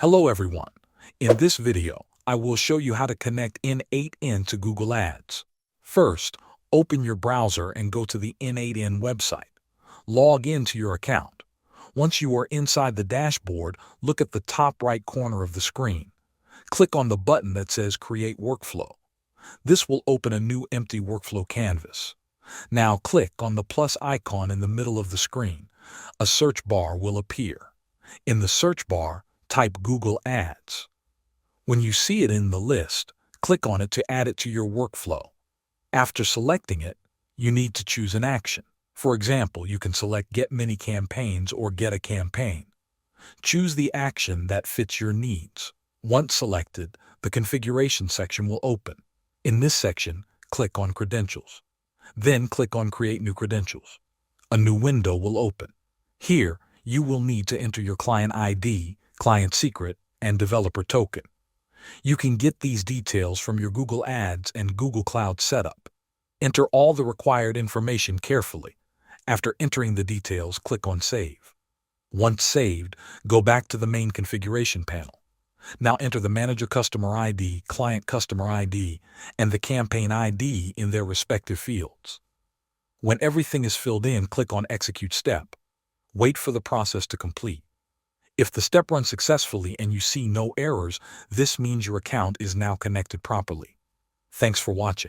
Hello everyone. In this video, I will show you how to connect N8N to Google Ads. First, open your browser and go to the N8N website. Log into your account. Once you are inside the dashboard, look at the top right corner of the screen. Click on the button that says Create Workflow. This will open a new empty workflow canvas. Now click on the plus icon in the middle of the screen. A search bar will appear. In the search bar, type Google Ads. When you see it in the list, click on it to add it to your workflow. After selecting it, you need to choose an action. For example, you can select Get Many Campaigns or Get a Campaign. Choose the action that fits your needs. Once selected, the configuration section will open. In this section, click on Credentials. Then click on Create New Credentials. A new window will open. Here, you will need to enter your client ID, client secret, and developer token. You can get these details from your Google Ads and Google Cloud setup. Enter all the required information carefully. After entering the details, click on Save. Once saved, go back to the main configuration panel. Now enter the Manager Customer ID, Client Customer ID, and the Campaign ID in their respective fields. When everything is filled in, click on Execute Step. Wait for the process to complete. If the step runs successfully and you see no errors, this means your account is now connected properly. Thanks for watching.